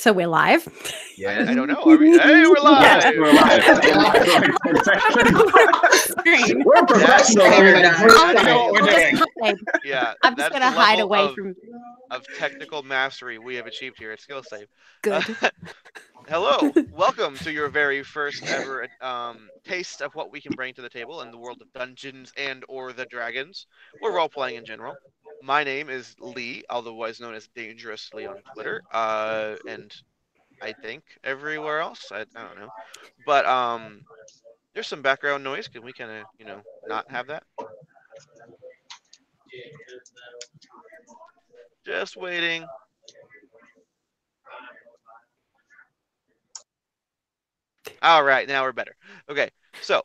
So we're live. Yeah. I don't know. Hey, we're live. Yes, we're live. We're professional here, guys. I know what we're doing. Yeah, I'm just that's gonna the hide level away from. of technical mastery we have achieved here at SkillSave. Good. Hello, welcome to your very first ever taste of what we can bring to the table in the world of Dungeons and or the Dragons, or role-playing in general. My name is Lee, otherwise known as Dangerous Lee on Twitter, and I think everywhere else. I don't know, but there's some background noise. Can we kind of not have that? Just waiting. All right, now we're better. Okay, so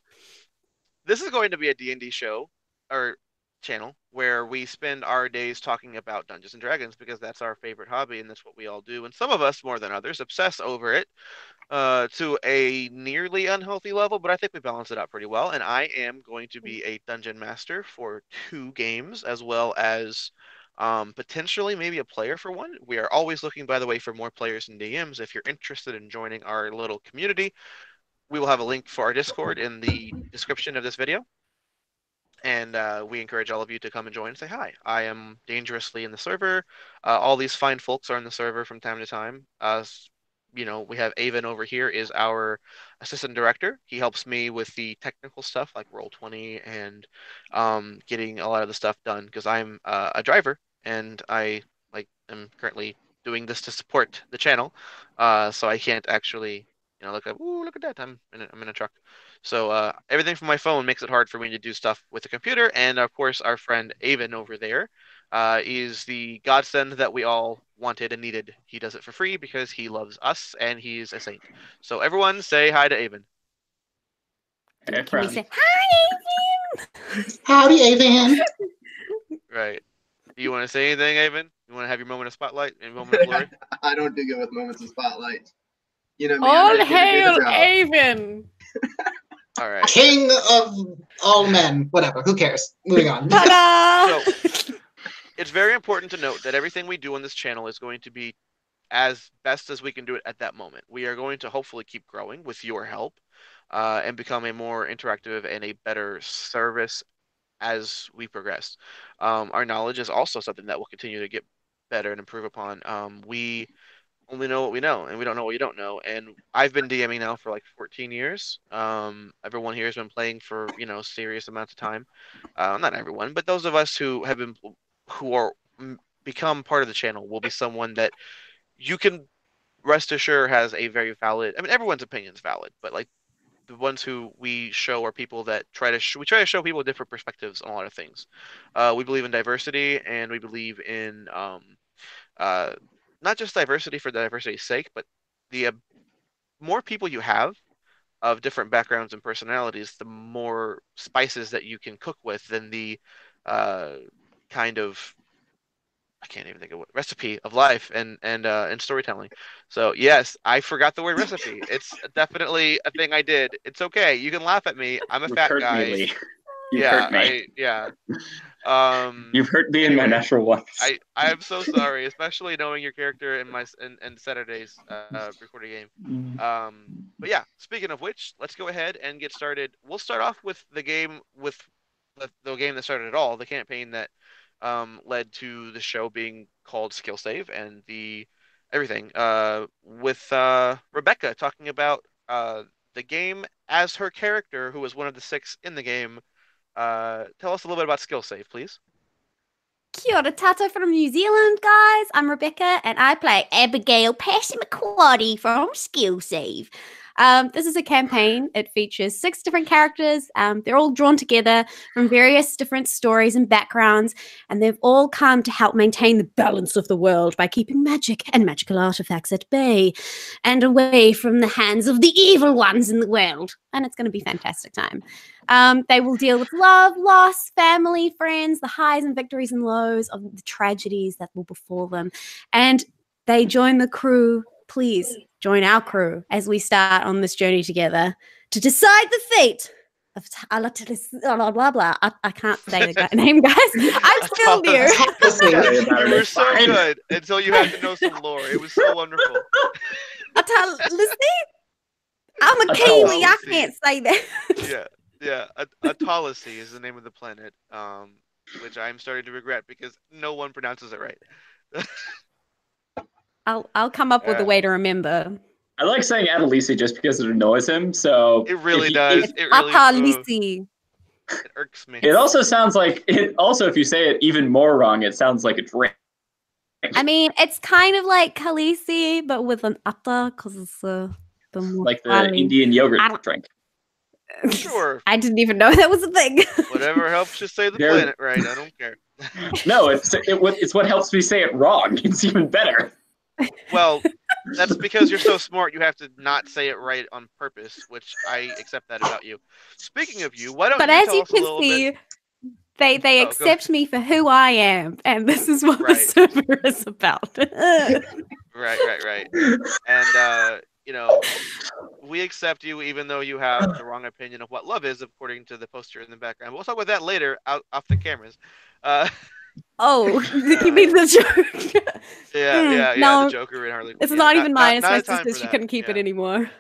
this is going to be a D&D show or channel where we spend our days talking about Dungeons and Dragons because that's our favorite hobby and that's what we all do. And some of us, more than others, obsess over it to a nearly unhealthy level, but I think we balance it out pretty well. And I am going to be a dungeon master for 2 games, as well as potentially maybe a player for one. We are always looking, by the way, for more players and DMs. If you're interested in joining our little community, we will have a link for our Discord in the description of this video. And we encourage all of you to come and join and say hi. I am dangerously in the server. All these fine folks are in the server from time to time. We have Avon over here is our assistant director. He helps me with the technical stuff like Roll20 and getting a lot of the stuff done because I'm a driver and I am currently doing this to support the channel. So I can't actually look at that. I'm in a truck. So everything from my phone makes it hard for me to do stuff with the computer. And of course, our friend Avon over there is the godsend that we all wanted and needed. He does it for free because he loves us and he's a saint. So everyone say hi to Avon. Hey, Can we say hi, Avon? Howdy, Avon. Right. Do you want to say anything, Avon? You want to have your moment of spotlight and moment of glory? I don't do good with moments of spotlight. You know me. All hail Avon! All right. King of all men. Whatever. Who cares? Moving on. Ta-da! So, it's very important to note that everything we do on this channel is going to be as best as we can do it at that moment. We are going to hopefully keep growing with your help and become a more interactive and a better service as we progress. Our knowledge is also something that will continue to get better and improve upon. We only know what we know, and we don't know what you don't know. And I've been DMing now for like 14 years. Everyone here has been playing for serious amounts of time. Not everyone, but those of us who are become part of the channel will be someone that you can rest assured has a very valid. I mean, everyone's opinion is valid, but like the ones who we show are people that try to show people different perspectives on a lot of things. We believe in diversity, and we believe in not just diversity for diversity's sake, but the more people you have of different backgrounds and personalities, the more spices that you can cook with, than the kind of I can't even think of what recipe of life and storytelling. So yes, I forgot the word recipe. It's definitely a thing I did. It's okay. You can laugh at me. I'm a fat guy. You've hurt me. You've hurt me in my natural ones. I am so sorry, especially knowing your character in my in Saturday's recording game. But yeah, speaking of which, let's go ahead and get started. We'll start off with the game the game that started it all, the campaign that led to the show being called SkillSave and the everything with Rebecca talking about the game as her character, who was one of the 6 in the game. Tell us a little bit about SkillSave, please. Kia ora tato from New Zealand, guys. I'm Rebecca, and I play Abigail Passamaquoddy from SkillSave. This is a campaign. It features 6 different characters. They're all drawn together from various different stories and backgrounds, and they've all come to help maintain the balance of the world by keeping magic and magical artifacts at bay and away from the hands of the evil ones in the world. And it's going to be a fantastic time. They will deal with love, loss, family, friends, the highs and victories and lows of the tragedies that will befall them. And they join the crew. Please join our crew as we start on this journey together to decide the fate blah blah blah. I can't say the guy name, guys. I'm still new. Sorry about it, You were it's so fine. good until you had to know some lore. It was so wonderful. I'm a A Kiwi. I Atalassy. can't say that. Yeah. Atalassy is the name of the planet, which I'm starting to regret because no one pronounces it right. I'll come up with a Yeah. way to remember. I like saying Adalisi just because it annoys him. So It really if he- does. if- It really Atalisi. it irks me. it also sounds like it. Also, if you say it even more wrong, it sounds like a drink. I mean, it's kind of like Khaleesi, but with an ata, because it's the more Like the Khali. Indian yogurt I don't- drink. Sure. I didn't even know that was a thing. Whatever helps you say the There- planet right. I don't care. No, it's what helps me say it wrong. It's even better. Well, that's because you're so smart. You have to not say it right on purpose, which I accept that about you. Speaking of you, why don't But you as tell you us a can little see, bit? they go accept me for who I am, and this is what Right. the server is about. Right. And we accept you even though you have the wrong opinion of what love is, according to the poster in the background. We'll talk about that later, off the cameras. Oh, you mean the joke? Yeah. No, The Joker and Harley Quinn. it's Yeah, not even mine. It's not my a time sister's. for She that. couldn't keep it Yeah. anymore.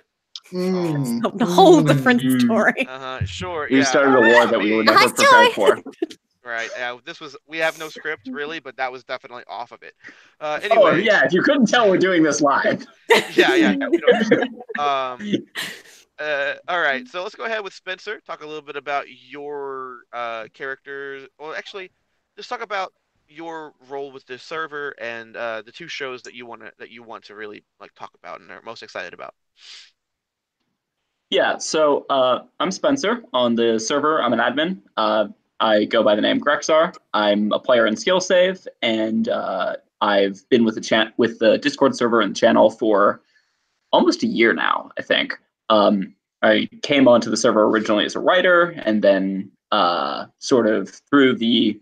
Mm. A whole different Mm. story. Sure. We Yeah. started a war that we were never Hi, prepared Joy. for. Right. Yeah. We have no script really, but that was definitely off of it. Oh Anyway. yeah, if you couldn't tell, we're doing this live. Yeah. We don't. All right. So let's go ahead with Spencer. Talk a little bit about your characters. Well, actually, just talk about your role with the server and the two shows that you want to really talk about and are most excited about. Yeah, so I'm Spencer on the server. I'm an admin. I go by the name Grexar. I'm a player in Skill Save, and I've been with the Discord server and channel for almost a year now, I think. I came onto the server originally as a writer, and then sort of through the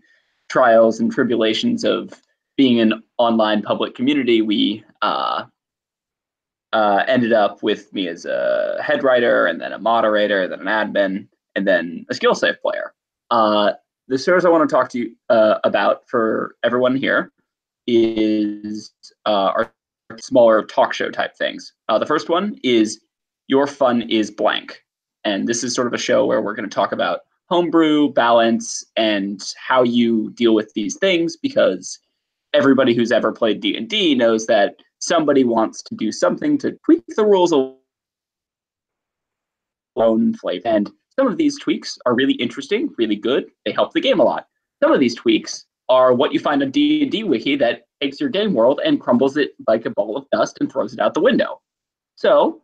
trials and tribulations of being an online public community, we ended up with me as a head writer, and then a moderator, then an admin, and then a skill save player. The shows I want to talk to you about for everyone here is our smaller talk show type things. The first one is Your Fun is Blank. And this is sort of a show where we're going to talk about homebrew, balance, and how you deal with these things, because everybody who's ever played D&D knows that somebody wants to do something to tweak the rules a own flavor. And some of these tweaks are really interesting, really good. They help the game a lot. Some of these tweaks are what you find on D&D Wiki that takes your game world and crumbles it like a ball of dust and throws it out the window. So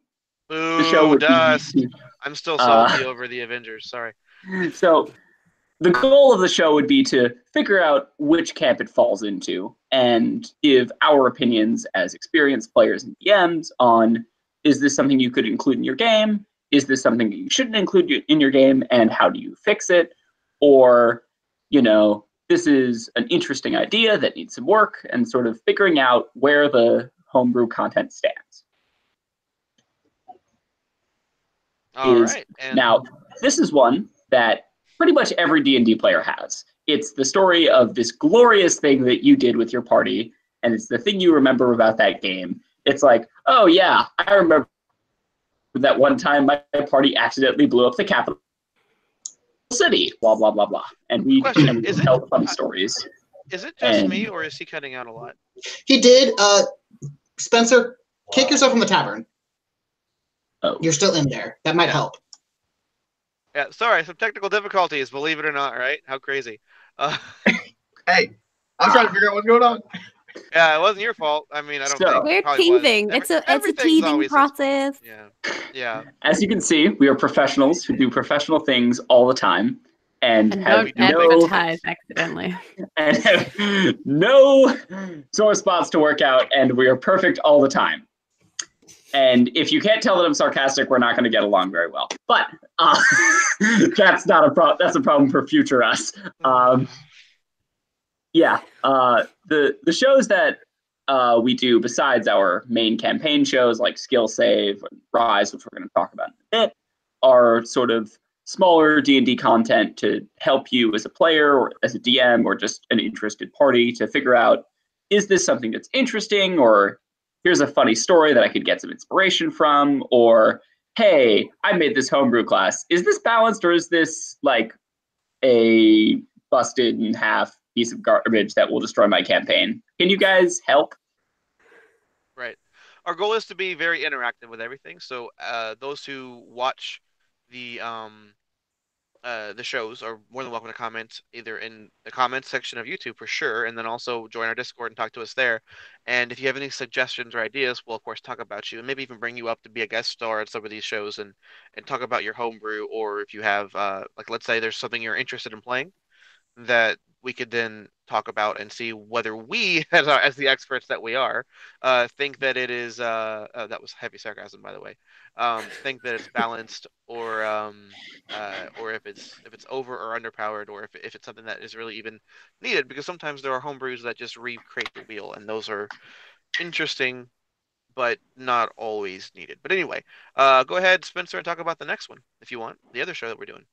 the show Boo, would dust. be I'm still salty over the Avengers. Sorry. So the goal of the show would be to figure out which camp it falls into and give our opinions as experienced players and DMs on, is this something you could include in your game? Is this something that you shouldn't include in your game, and how do you fix it? Or, this is an interesting idea that needs some work, and sort of figuring out where the homebrew content stands. All right. And Now, this is one that pretty much every D&D player has. It's the story of this glorious thing that you did with your party, and it's the thing you remember about that game. It's like, oh yeah, I remember that one time my party accidentally blew up the capital city, blah, blah, blah, blah. And we Question, is it- tell fun stories. is it just and- me, or is he cutting out a lot? He did. Spencer, kick yourself from the tavern. Oh. You're still in there. That might help. Yeah, sorry, some technical difficulties, believe it or not, right? How crazy. Hey, I'm trying to figure out what's going on. Yeah, it wasn't your fault. I mean, I don't So- think. We're Probably was. teething. It's a Everything's teething always process. Yeah. As you can see, we are professionals who do professional things all the time and And have don't no advertise accidentally. and have no sore spots to work out, and we are perfect all the time. And if you can't tell that I'm sarcastic, we're not going to get along very well. But that's not a problem. That's a problem for future us. The shows that we do besides our main campaign shows like Skill Save and Rise, which we're going to talk about in a bit, are sort of smaller D&D content to help you as a player or as a DM or just an interested party to figure out, is this something that's interesting, or here's a funny story that I could get some inspiration from, or hey, I made this homebrew class. Is this balanced, or is this like a busted in half piece of garbage that will destroy my campaign? Can you guys help? Right. Our goal is to be very interactive with everything. So those who watch the shows are more than welcome to comment either in the comments section of YouTube for sure, and then also join our Discord and talk to us there. And if you have any suggestions or ideas, we'll of course talk about you and maybe even bring you up to be a guest star at some of these shows and talk about your homebrew, or if you have like, let's say there's something you're interested in playing that we could then talk about and see whether we, as the experts that we are, think that it is that was heavy sarcasm, by the way, think that it's balanced, or if it's over or underpowered, or if it's something that is really even needed, because sometimes there are homebrews that just recreate the wheel, and those are interesting but not always needed. But anyway, go ahead, Spencer, and talk about the next one if you want, the other show that we're doing.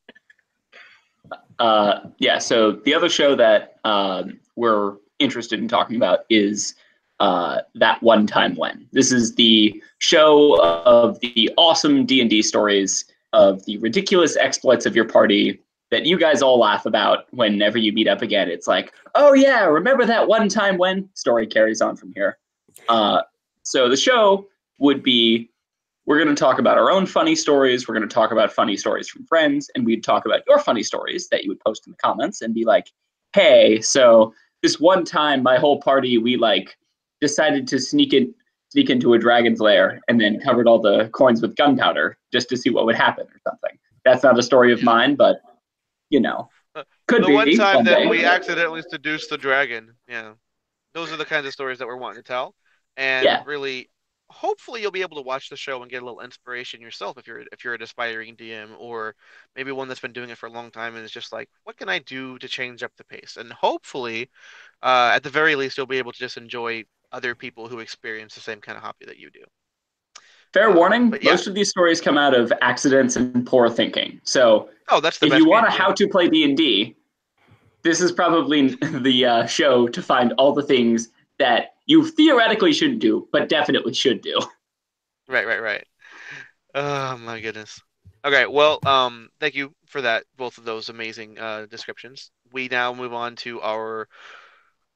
Yeah, so the other show that we're interested in talking about is That One Time When. This is the show of the awesome D&D stories of the ridiculous exploits of your party that you guys all laugh about whenever you meet up again. It's like, oh yeah, remember that one time when? Story carries on from here. So the show would be, we're going to talk about our own funny stories. We're going to talk about funny stories from friends, and we'd talk about your funny stories that you would post in the comments and be like, hey, so this one time my whole party, we like decided to sneak into a dragon's lair and then covered all the coins with gunpowder just to see what would happen or something. That's not a story of mine, but you know, could the be. one time that day. we accidentally seduced the dragon. Yeah. Those are the kinds of stories that we're wanting to tell. And really, hopefully you'll be able to watch the show and get a little inspiration yourself if you're an aspiring DM, or maybe one that's been doing it for a long time and is just like, what can I do to change up the pace? And hopefully, at the very least, you'll be able to just enjoy other people who experience the same kind of hobby that you do. Fair warning, most of these stories come out of accidents and poor thinking. So that's the if best you want game, how to play D&D, this is probably the show to find all the things that you theoretically shouldn't do, but definitely should do. Right. Oh my goodness. Okay, well, thank you for that, both of those amazing descriptions. We now move on to our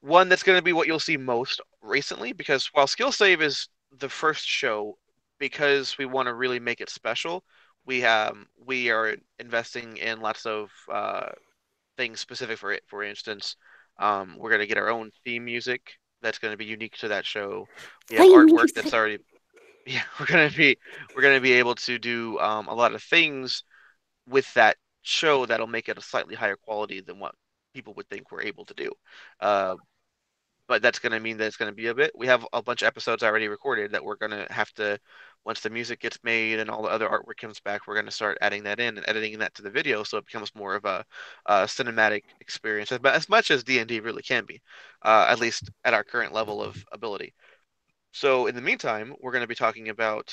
one that's going to be what you'll see most recently, because while Skill Save is the first show, because we want to really make it special, we are investing in lots of things specific for it. For instance, we're going to get our own theme music that's going to be unique to that show. We have artwork that's already, we're going to be able to do a lot of things with that show that'll make it a slightly higher quality than what people would think we're able to do. But that's going to mean that it's going to be a bit. We have a bunch of episodes already recorded that we're going to have to, once the music gets made and all the other artwork comes back, we're going to start adding that in and editing that to the video, so it becomes more of a cinematic experience, as much as D&D really can be, at least at our current level of ability. So in the meantime, we're going to be talking about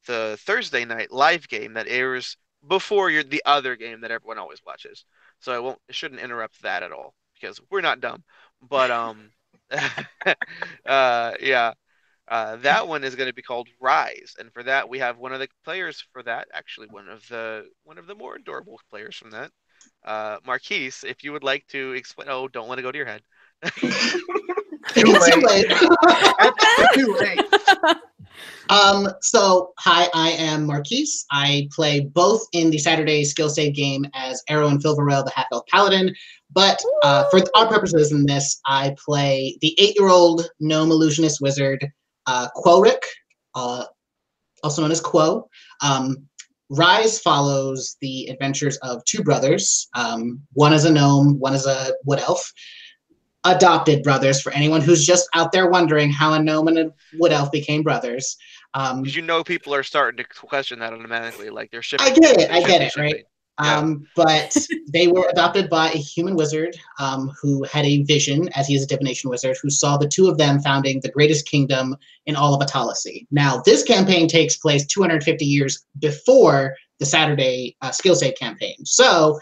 the Thursday night live game that airs before the other game that everyone always watches. So it shouldn't interrupt that at all, because we're not dumb. But that one is going to be called Rise, and for that we have one of the players for that, actually one of the more adorable players from that, Marquise. If you would like to explain, don't let it go to your head. Too late. So hi, I am Marquise. I play both in the Saturday Skill Save game as Arrowen Filverell, the half-elf paladin. But for our purposes in this, I play the 8-year-old gnome illusionist wizard, Quoric, also known as Quo. Rise follows the adventures of two brothers. One is a gnome, one is a wood elf. Adopted brothers, for anyone who's just out there wondering how a gnome and a wood elf became brothers. Because people are starting to question that automatically, like they're shifting. I get it, right? Yeah. But they were adopted by a human wizard who had a vision, as he is a divination wizard, who saw the two of them founding the greatest kingdom in all of Atalassy. Now, this campaign takes place 250 years before the Saturday skill save campaign. So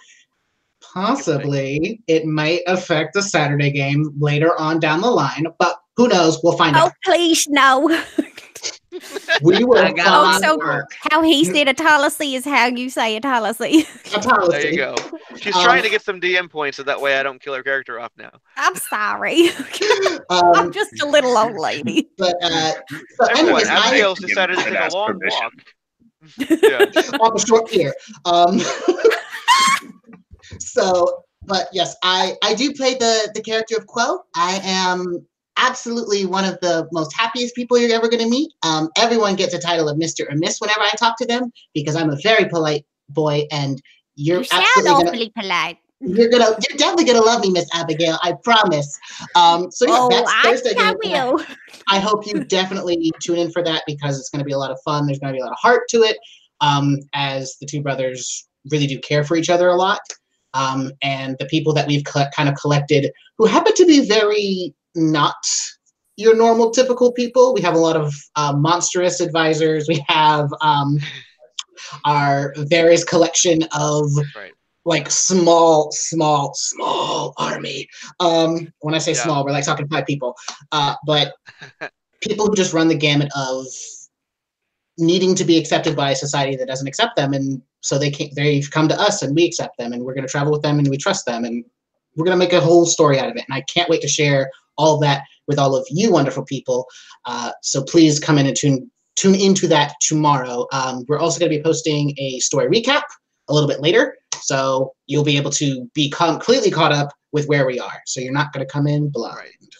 possibly it might affect the Saturday game later on down the line, but who knows? We'll find Oh, out. please, no. We will I got Oh, find so work. how he said Atalacy is how you say Atalacy. There you go. She's trying to get some DM points so that way I don't kill her character off now. I'm sorry. I'm just a little old lady. But so Everyone, anyways, I Abigail's decided to I'd take a ask long permission. walk. Yeah. off a short pier. So, but yes, I do play the character of Quo. I am absolutely one of the most happiest people you're ever going to meet. Everyone gets a title of Mr. or Miss whenever I talk to them because I'm a very polite boy, and you're You sound absolutely gonna, awfully polite. you're definitely gonna love me, Miss Abigail. I promise. So yeah, Oh, that's I Thursday. think I game, and I- will. I hope you definitely tune in for that because it's going to be a lot of fun. There's going to be a lot of heart to it, as the two brothers really do care for each other a lot. And the people that we've kind of collected who happen to be very not your normal typical people. We have a lot of monstrous advisors. We have our various collection of Right. like small army. When I say Yeah. small, we're like talking 5 people. But people who just run the gamut of needing to be accepted by a society that doesn't accept them, and so they've come to us and we accept them, and we're going to travel with them and we trust them, and we're going to make a whole story out of it. And I can't wait to share all of that with all of you wonderful people. So please come in and tune into that tomorrow. We're also going to be posting a story recap a little bit later, so you'll be able to be completely caught up with where we are. So you're not going to come in blind. Right.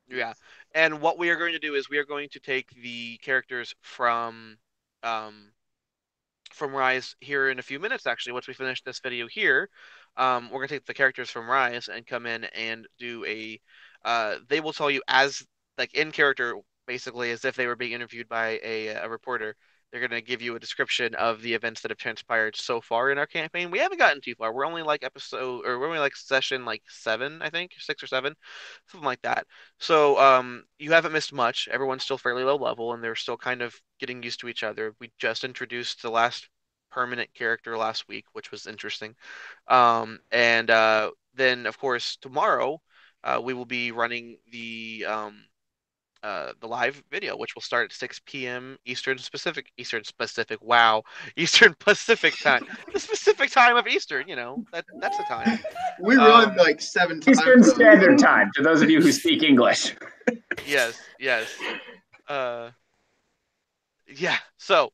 Yeah. And what we are going to do is we are going to take the characters from Rise here in a few minutes, actually. Once we finish this video here, we're going to take the characters from Rise and come in and do a they will tell you as like in character, basically as if they were being interviewed by a reporter. They're going to give you a description of the events that have transpired so far in our campaign. We haven't gotten too far. We're only like session like 7, I think, 6 or 7, something like that. So you haven't missed much. Everyone's still fairly low level, and they're still kind of getting used to each other. We just introduced the last permanent character last week, which was interesting. And then, of course, tomorrow we will be running the live video, which will start at 6 p.m. Eastern Pacific time. The specific time of Eastern, that's the time. We run like 7 times. Eastern Standard Time, to those of you who speak English. Yes. Yeah. So,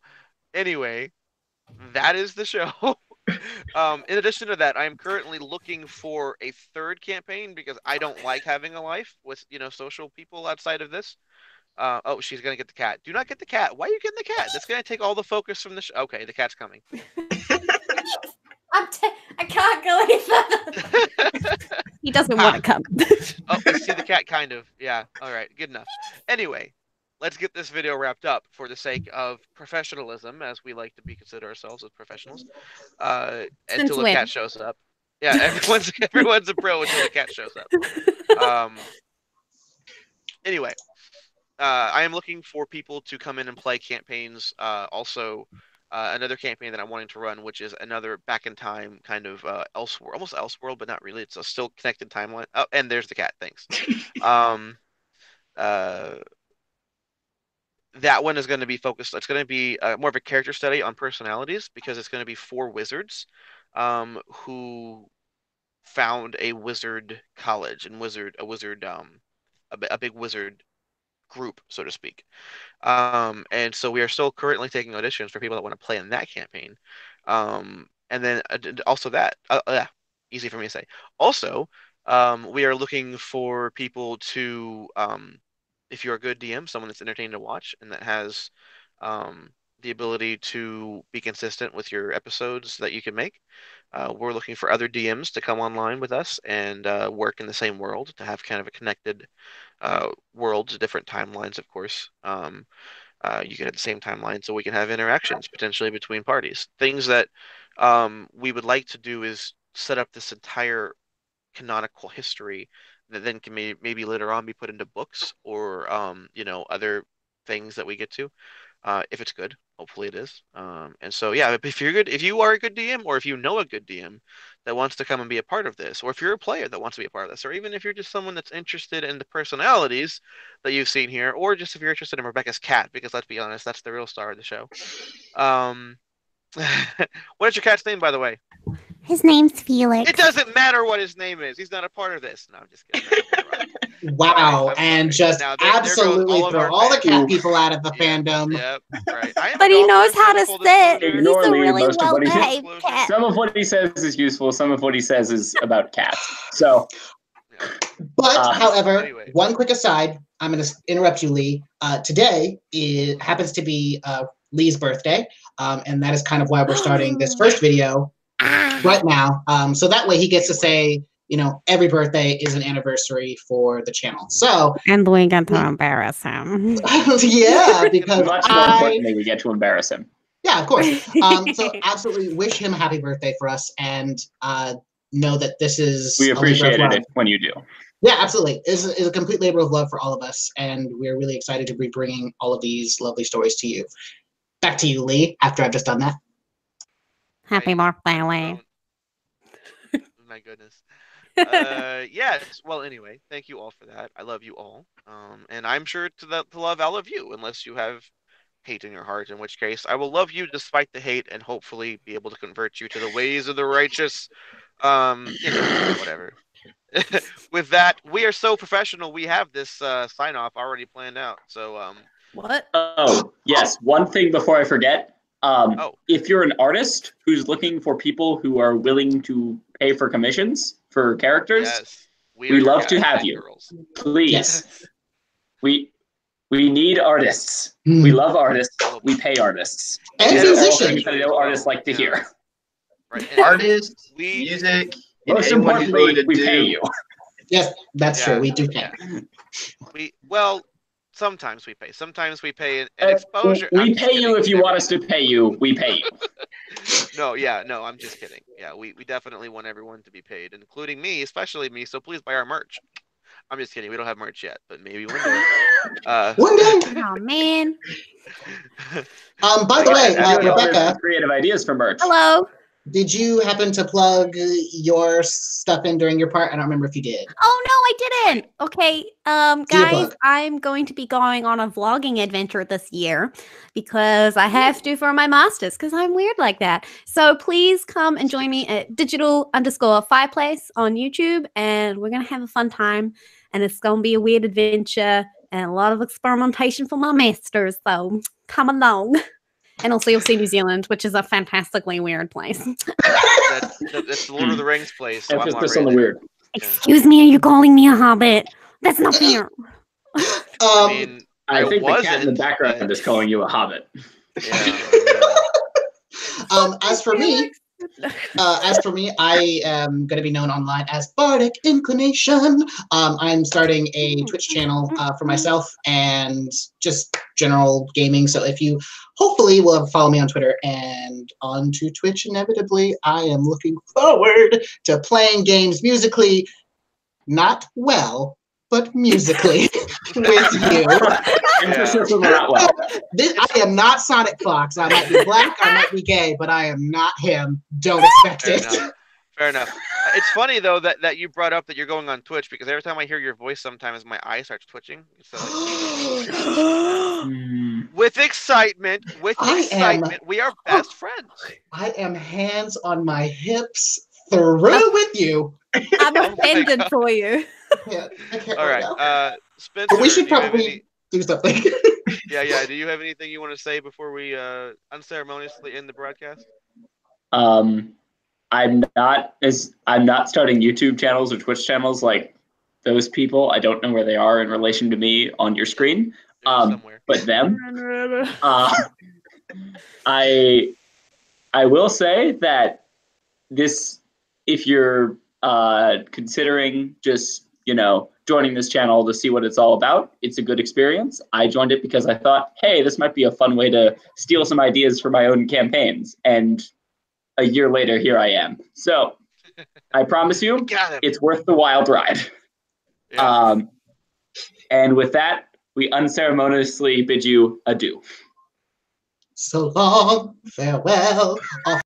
anyway, that is the show. In addition to that, I am currently looking for a third campaign because I don't like having a life with social people outside of this. Oh, she's gonna get the cat. Do not get the cat. Why are you getting the cat? That's gonna take all the focus from the show. Okay, the cat's coming. I can't go any further. He doesn't want to come. Oh, I see the cat kind of. Yeah. All right. Good enough. Anyway, let's get this video wrapped up for the sake of professionalism, as we like to be consider ourselves as professionals. Until the when? cat shows up. Yeah, everyone's a pro until the cat shows up. Anyway, I am looking for people to come in and play campaigns. Also, another campaign that I'm wanting to run, which is another back in time kind of Elseworld, almost Elseworld, but not really. It's a still connected timeline. Oh, and there's the cat. Thanks. That one is going to be focused. It's going to be more of a character study on personalities because it's going to be 4 wizards who found a wizard college and a big wizard group, so to speak. And so we are still currently taking auditions for people that want to play in that campaign. And then also that, easy for me to say. Also, we are looking for people to, if you're a good DM, someone that's entertaining to watch and that has the ability to be consistent with your episodes that you can make. We're looking for other DMs to come online with us and work in the same world to have kind of a connected worlds, different timelines, of course. You can have the same timeline so we can have interactions potentially between parties. Things that we would like to do is set up this entire canonical history that then can maybe later on be put into books or other things that we get to if it's good, Hopefully it is. And so yeah, if you are a good DM, or if you know a good DM that wants to come and be a part of this, or if you're a player that wants to be a part of this, or even if you're just someone that's interested in the personalities that you've seen here, or just if you're interested in Rebecca's cat, because let's be honest, that's the real star of the show. What is your cat's name, by the way? His name's Felix. It doesn't matter what his name is. He's not a part of this. No, I'm just kidding. Wow, I'm and sorry. just Now, there goes absolutely all of throw our all the fans. cat people out of the Yeah, fandom. Yep, right. I am But a he dog knows how to person, full sit. disclosure. He's Ignore a Lee, really most of what he says. well-behaved cat. Some of what he says is useful. Some of what he says is about cats. So, But, however, Anyway. one quick aside, I'm going to interrupt you, Lee. Today happens to be Lee's birthday, and that is kind of why we're starting this first video right now. So that way he gets to say, every birthday is an anniversary for the channel. So, And we get to embarrass him. yeah, because much more importantly, we get to embarrass him. yeah, of course. So absolutely wish him a happy birthday for us, and know that this is We a labor of appreciate love. it when you do. Yeah, absolutely. It's a complete labor of love for all of us, and we're really excited to be bringing all of these lovely stories to you. Back to you, Lee, after I've just done that. Happy birthday, Lee. My goodness. Yes. Well, anyway, thank you all for that. I love you all. And I'm sure to love all of you, unless you have hate in your heart, in which case I will love you despite the hate and hopefully be able to convert you to the ways of the righteous. Whatever. With that, we are so professional. We have this sign off already planned out. So What? Oh, yes. One thing before I forget. If you're an artist who's looking for people who are willing to pay for commissions for characters, yes, we are love to guys have and you. girls. Please. Yes. We need artists. Mm. We love artists. We pay artists. And These are all musicians. things that I know artists like to Yeah. hear. Right. And Artists, we music, and Most anyone who's willing importantly, to we pay do. you. Yes, that's Yeah. true. We do pay. Sometimes we pay. Sometimes we pay an exposure. We I'm just pay you kidding. if you want us to pay you. We pay you. No, I'm just kidding. Yeah, we definitely want everyone to be paid, including me, especially me. So please buy our merch. I'm just kidding. We don't have merch yet, but maybe one day. One day. Oh, man. By the way, Rebecca, Rebecca, creative ideas for merch. Hello. did you happen to plug your stuff in during your part? I don't remember if you did. Oh no, I didn't. Okay, your guys, plug. I'm going to be going on a vlogging adventure this year because I have to for my masters because I'm weird like that. So please come and join me at digital_fireplace on YouTube, and we're gonna have a fun time. And it's gonna be a weird adventure and a lot of experimentation for my masters. So come along. And also, you'll see New Zealand, which is a fantastically weird place. That's the Lord of the Rings place. So I'm Emphasis already on the there. weird. Excuse me, are you calling me a hobbit? That's not fair. I mean, I think the cat in the wasn't, background but- is calling you a hobbit. Yeah. As for me, I am going to be known online as Bardic Inclination. I'm starting a Twitch channel for myself and just general gaming. So if you hopefully will follow me on Twitter and onto Twitch inevitably, I am looking forward to playing games musically, not well, but musically with you. Emphasis on not well. I am not Sonic Fox. I might be black, I might be gay, but I am not him. Don't expect it. Fair enough. It's funny though that you brought up that you're going on Twitch, because every time I hear your voice, sometimes my eye starts twitching. So with excitement, we are best friends. I am hands on my hips through with you. I'm offended for you. Yeah, I can't All right right, now. Spencer. But we should do you have probably do something. Yeah. Do you have anything you want to say before we unceremoniously end the broadcast? I'm not starting YouTube channels or Twitch channels like those people. I don't know where they are in relation to me on your screen. Somewhere. But them. I will say that if you're considering just joining this channel to see what it's all about, it's a good experience. I joined it because I thought, hey, this might be a fun way to steal some ideas for my own campaigns. And a year later, here I am. So I promise you, it's worth the wild ride. Yeah. And with that, we unceremoniously bid you adieu. So long, farewell, auf